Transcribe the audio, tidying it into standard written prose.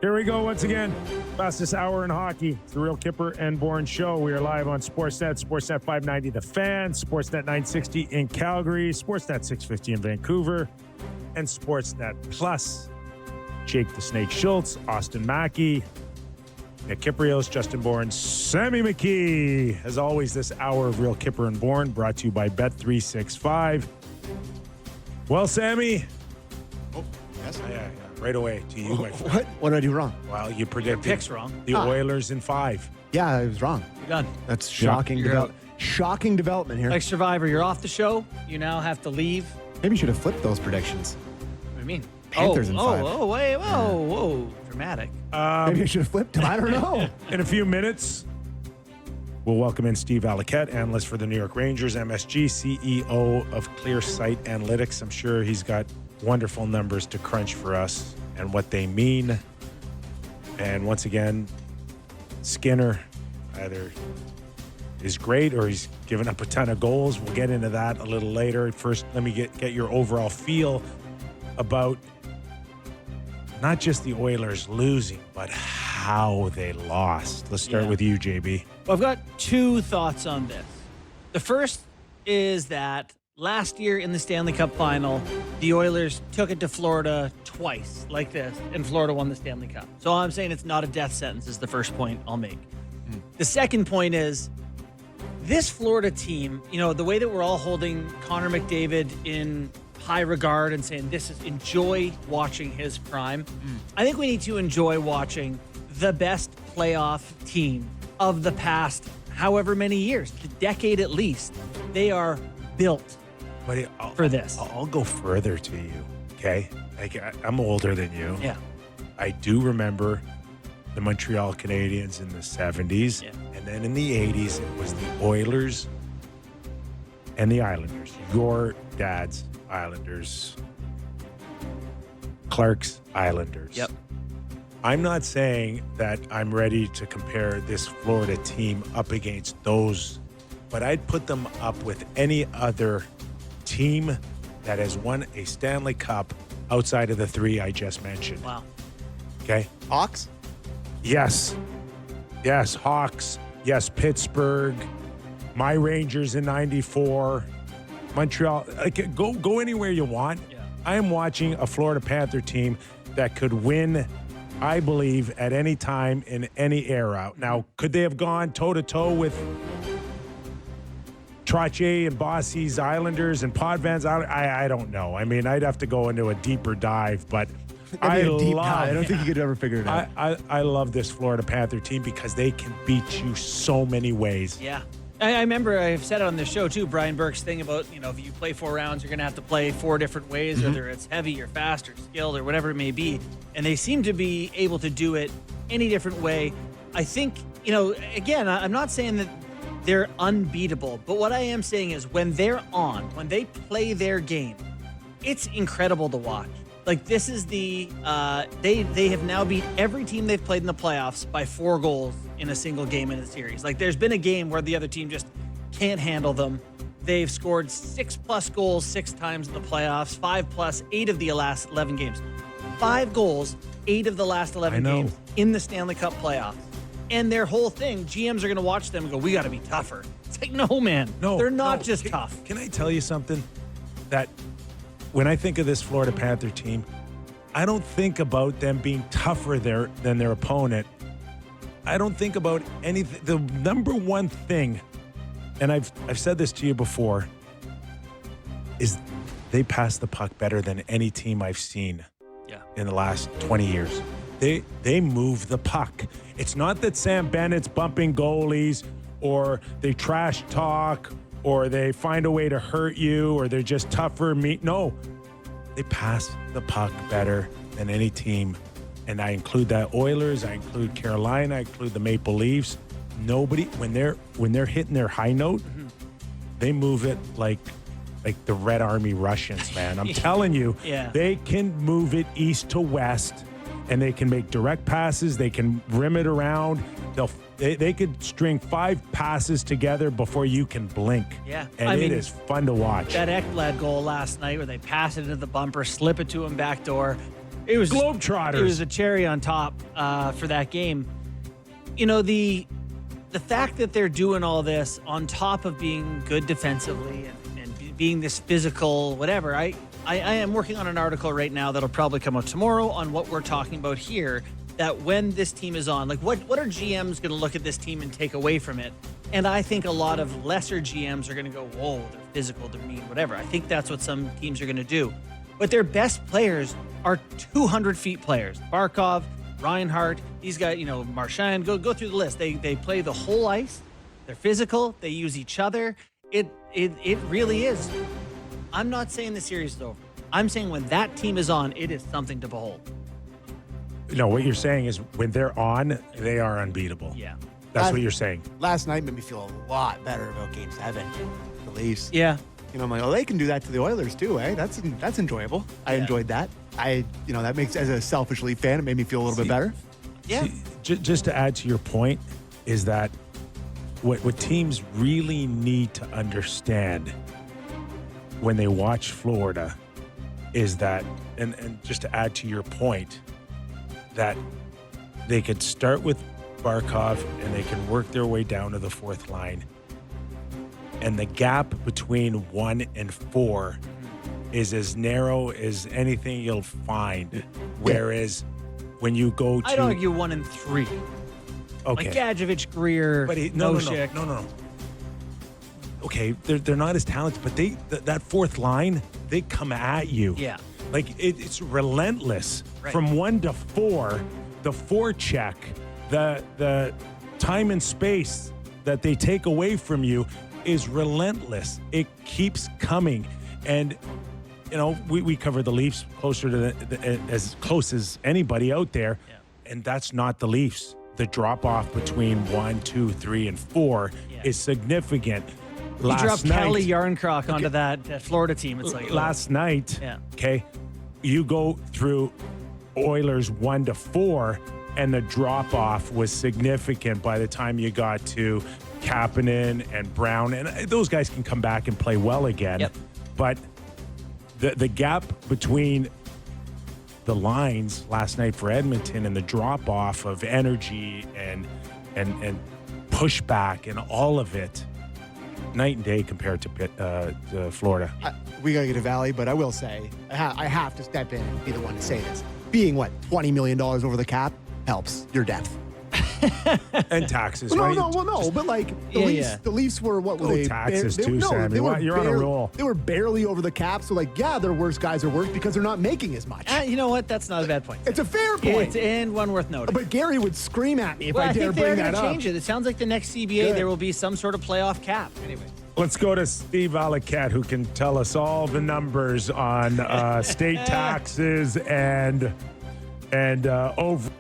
Here we go once again. Fastest hour in hockey. It's the Real Kipper and Bourne Show. We are live on Sportsnet, Sportsnet 590 The Fan, Sportsnet 960 in Calgary, Sportsnet 650 in Vancouver, and Sportsnet Plus. Jake the Snake Schultz, Austin Mackey, Nick Kypreos, Justin Bourne, Sammy McKee. As always, this hour of Real Kipper and Bourne brought to you by Bet365. Well, Sammy. Oh, yes. Yeah. Right away to you, my friend. What did I do wrong? Well, you predicted pick's wrong. The Oilers in 5. Yeah, I was wrong. You're done. That's shocking. Shocking development here. Like Survivor, you're off the show. You now have to leave. Maybe you should have flipped those predictions. What do you mean? Panthers in 5. Whoa. Dramatic. Maybe I should have flipped them. I don't know. In a few minutes, we'll welcome in Steve Alliquette, analyst for the New York Rangers, MSG, CEO of Clear Sight Analytics. I'm sure he's got wonderful numbers to crunch for us and what they mean. And once again, Skinner either is great or he's given up a ton of goals. We'll get into that a little later. First, let me get your overall feel about not just the Oilers losing, but how they lost. Let's start with you, JB. Well, I've got two thoughts on this. The first is that last year in the Stanley Cup final, the Oilers took it to Florida twice like this, and Florida won the Stanley Cup. So I'm saying it's not a death sentence is the first point I'll make. The second point is this Florida team, the way that we're all holding Connor McDavid in high regard and saying enjoy watching his prime. I think we need to enjoy watching the best playoff team of the past however many years, the decade at least. They are built for this. I'll go further to you, okay? I'm older than you. Yeah. I do remember the Montreal Canadiens in the 70s. Yeah. And then in the 80s, it was the Oilers and the Islanders. Your dad's Islanders. Clark's Islanders. Yep. I'm not saying that I'm ready to compare this Florida team up against those, but I'd put them up with any other team that has won a Stanley Cup outside of the 3 I just mentioned. Wow. Okay? Hawks? Yes. Yes, Hawks. Yes, Pittsburgh. My Rangers in 94. Montreal. Go anywhere you want. Yeah. I am watching a Florida Panther team that could win, I believe, at any time in any era. Now, could they have gone toe-to-toe with Trottier and Bossy's Islanders and Potvins? I don't know. I mean, I'd have to go into a deeper dive, but I don't think you could ever figure it out. I love this Florida Panther team because they can beat you so many ways. Yeah. I remember I've said it on the show too, Brian Burke's thing about, if you play 4 rounds, you're going to have to play 4 different ways, whether it's heavy or fast or skilled or whatever it may be. And they seem to be able to do it any different way. I think, again, I'm not saying that they're unbeatable, but what I am saying is when they're on, when they play their game, it's incredible to watch. Like this is they have now beat every team they've played in the playoffs by 4 goals in a single game in a series. Like there's been a game where the other team just can't handle them. They've scored 6+ goals 6 times in the playoffs, 5+, 8 of the last 11 games. 5 goals, 8 of the last 11 games in the Stanley Cup playoffs. And their whole thing, GMs are going to watch them and go, we got to be tougher. It's like, no, man. No, they're not just tough. Can I tell you something? That when I think of this Florida Panther team, I don't think about them being tougher than their opponent. I don't think about anything. The number one thing, and I've said this to you before, is they pass the puck better than any team I've seen in the last 20 years. They move the puck. It's not that Sam Bennett's bumping goalies or they trash talk or they find a way to hurt you or they're just tougher. No, they pass the puck better than any team. And I include that Oilers, I include Carolina, I include the Maple Leafs. Nobody, when they're hitting their high note, they move it like the Red Army Russians, man. I'm telling you, they can move it east to west. And they can make direct passes. They can rim it around. They could string 5 passes together before you can blink. Yeah. And it is fun to watch. That Ekblad goal last night where they pass it into the bumper, slip it to him backdoor. It was Globetrotters. It was a cherry on top for that game. You know, the fact that they're doing all this on top of being good defensively and being this physical, whatever. I am working on an article right now that'll probably come out tomorrow on what we're talking about here. That when this team is on, like what are GMs going to look at this team and take away from it? And I think a lot of lesser GMs are going to go, whoa, they're physical, they're mean, whatever. I think that's what some teams are going to do. But their best players are 200 feet players. Barkov, Reinhart, these guys, you know, Marchand, go through the list. They play the whole ice. They're physical. They use each other. It really is. I'm not saying the series is over. I'm saying when that team is on, it is something to behold. No, what you're saying is when they're on, they are unbeatable. Yeah. That's what you're saying. Last night made me feel a lot better about Game 7. The Leafs. Yeah. You know, I'm like, oh, they can do that to the Oilers too, eh? That's enjoyable. I enjoyed that. That makes, as a selfish Leaf fan, it made me feel a little bit better. Yeah. Just to add to your point is that what teams really need to understand when they watch Florida is that, and just to add to your point, that they could start with Barkov and they can work their way down to the fourth line. And the gap between 1 and 4 is as narrow as anything you'll find. Whereas when you go to... I'd argue 1 and 3. Okay. Like Gadjevich, Greer, No. Okay, they're not as talented, but that fourth line, they come at you. Yeah. Like it's relentless. Right. From 1 to 4, the forecheck, the time and space that they take away from you is relentless. It keeps coming. And, you know, we cover the Leafs closer to as close as anybody out there. Yeah. And that's not the Leafs. The drop off between 1, 2, 3, and 4 is significant. He dropped Kelly Yarncroc onto that Florida team. It's like last night. Okay, you go through Oilers 1 to 4, and the drop off was significant by the time you got to Kapanen and Brown, and those guys can come back and play well again. Yep. But the gap between the lines last night for Edmonton and the drop off of energy and pushback and all of it, night and day compared to Florida. We got to get a Valley, but I will say, I have to step in and be the one to say this. Being, $20 million over the cap helps your depth. And taxes. No, right? but like the Leafs were what were they? Taxes too, Sam. You're on a roll. They were barely over the cap, so their worst guys are worse because they're not making as much. You know what? That's not a bad point. It's a fair point. And one worth noting. But Gary would scream at me if I dare think bring they're that up. Change it. It sounds like the next CBA there will be some sort of playoff cap. Anyway. Let's go to Steve Alacat, who can tell us all the numbers on state taxes and over.